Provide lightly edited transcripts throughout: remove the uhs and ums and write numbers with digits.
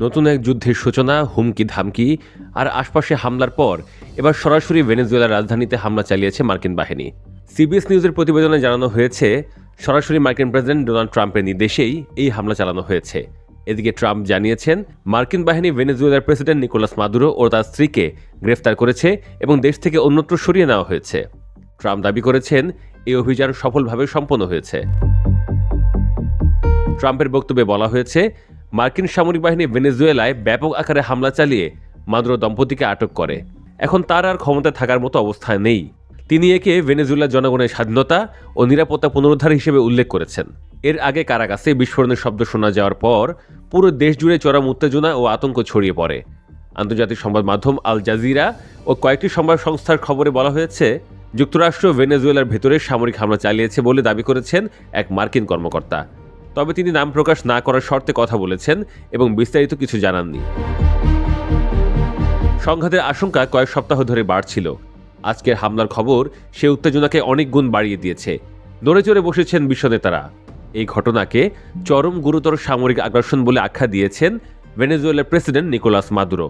নতুন এক যুদ্ধের সূচনা, হুমকি ধামকি আর আশপাশে হামলার পর এবার সরাসরি ভেনেজুয়েলার রাজধানীতে হামলা চালিয়েছে মার্কিন বাহিনী। সিবিএস নিউজের প্রতিবেদনে জানানো হয়েছে, সরাসরি মার্কিন প্রেসিডেন্ট ডোনাল্ড ট্রাম্পের নির্দেশেই এই হামলা চালানো হয়েছে। এদিকে ট্রাম্প জানিয়েছেন, মার্কিন বাহিনী ভেনেজুয়েলার প্রেসিডেন্ট নিকোলাস মাদুরো ও তার স্ত্রীকে গ্রেফতার করেছে এবং দেশ থেকে অন্যত্র সরিয়ে নেওয়া হয়েছে। ট্রাম্প দাবি করেছেন, এই অভিযান সফলভাবে সম্পন্ন হয়েছে। ট্রাম্পের বক্তব্যে বলা হয়েছে, মার্কিন সামরিক বাহিনী ভেনেজুয়েলায় ব্যাপক আকারে হামলা চালিয়ে মাদুরো দম্পতিকে আটক করে। এখন তার আর ক্ষমতায় থাকার মতো অবস্থায় নেই। তিনি একে ভেনেজুয়েলার জনগণের স্বাধীনতা ও নিরাপত্তা পুনরুদ্ধার হিসেবে উল্লেখ করেছেন। এর আগে কারাকাসে বিস্ফোরণের শব্দ শোনা যাওয়ার পর পুরো দেশ জুড়ে চরম উত্তেজনা ও আতঙ্ক ছড়িয়ে পড়ে। আন্তর্জাতিক সংবাদ মাধ্যম আল জাজিরা ও কয়েকটি সংবাদ সংস্থার খবরে বলা হয়েছে, যুক্তরাষ্ট্র ভেনেজুয়েলার ভেতরে সামরিক হামলা চালিয়েছে বলে দাবি করেছেন এক মার্কিন কর্মকর্তা। তবে তিনি নাম প্রকাশ না করার শর্তে কথা বলেছেন এবং বিস্তারিত কিছু জানাননি। সংঘাতের আশঙ্কা কয়েক সপ্তাহ ধরে বাড়ছিল। আজকের হামলার খবর সে উত্তেজনাকে অনেক গুণ বাড়িয়ে দিয়েছে। নড়ে চড়ে বসেছেন বিশ্ব নেতারা। এই ঘটনাকে চরম গুরুতর সামরিক আগ্রাসন বলে আখ্যা দিয়েছেন ভেনেজুয়েলার প্রেসিডেন্ট নিকোলাস মাদুরো।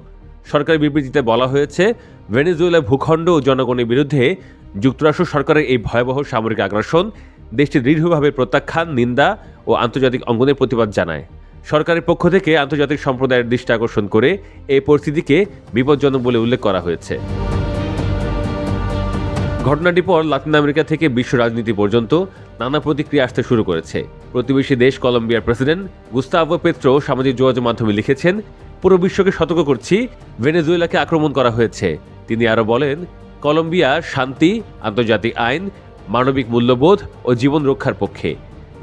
সরকারি বিবৃতিতে বলা হয়েছে, ভেনেজুয়েলা ভূখণ্ড ও জনগণের বিরুদ্ধে যুক্তরাষ্ট্র সরকারের এই ভয়াবহ সামরিক আগ্রাসন দেশটি দৃঢ়ভাবে প্রত্যাখ্যান, নিন্দা ও আন্তর্জাতিক অঙ্গনের প্রতিবাদ জানায়। সরকারের পক্ষ থেকে আন্তর্জাতিক সম্প্রদায়ের দৃষ্টি আকর্ষণ করে এই পরিস্থিতিকে বিপজ্জনক বলে উল্লেখ করা হয়েছে। ঘটনাটির পর লাতিন আমেরিকা থেকে বিশ্ব রাজনীতি পর্যন্ত নানা প্রতিক্রিয়া আসতে শুরু করেছে। প্রতিবেশী দেশ কলম্বিয়ার প্রেসিডেন্ট গুস্তাভো পেত্রো সামাজিক যোগাযোগ মাধ্যমে লিখেছেন, পুরো বিশ্বকে সতর্ক করছি, ভেনেজুয়েলাকে আক্রমণ করা হয়েছে। তিনি আরও বলেন, কলম্বিয়া শান্তি, আন্তর্জাতিক আইন, মানবিক মূল্যবোধ ও জীবন রক্ষার পক্ষে।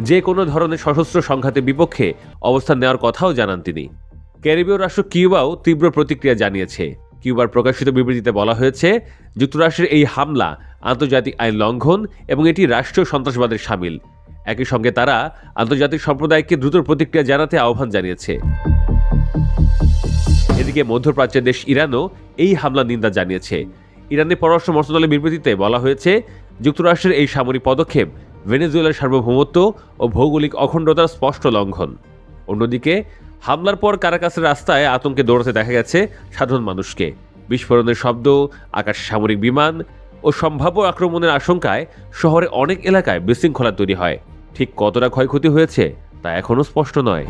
যে কোনো ধরনের সশস্ত্র সংঘাতের বিপক্ষে অবস্থান নেওয়ার কথাও জানান তিনি। ক্যারিবীয় রাষ্ট্র কিউবাও তীব্র প্রতিক্রিয়া জানিয়েছে। কিউবার প্রকাশিত বিবৃতিতে বলা হয়েছে, যুক্তরাষ্ট্রের এই হামলা আন্তর্জাতিক আইন লঙ্ঘন এবং এটি রাষ্ট্রীয় সন্ত্রাসবাদের শামিল। একই সঙ্গে তারা আন্তর্জাতিক সম্প্রদায়কে দ্রুত প্রতিক্রিয়া জানাতে আহ্বান জানিয়েছে। এদিকে মধ্যপ্রাচ্যের দেশ ইরানও এই হামলা নিন্দা জানিয়েছে। ইরানের পররাষ্ট্র মন্ত্রণালয়ের বিবৃতিতে বলা হয়েছে, যুক্তরাষ্ট্রের এই সামরিক পদক্ষেপ ভেনেজুয়েলার সার্বভৌমত্ব ও ভৌগোলিক অখণ্ডতার স্পষ্ট লঙ্ঘন। অন্যদিকে হামলার পর কারাকাসের রাস্তায় আতঙ্কে দৌড়াতে দেখা গেছে সাধারণ মানুষকে। বিস্ফোরণের শব্দ, আকাশে সামরিক বিমান ও সম্ভাব্য আক্রমণের আশঙ্কায় শহরে অনেক এলাকায় বিশৃঙ্খলা তৈরি হয়। ঠিক কতটা ক্ষয়ক্ষতি হয়েছে তা এখনও স্পষ্ট নয়।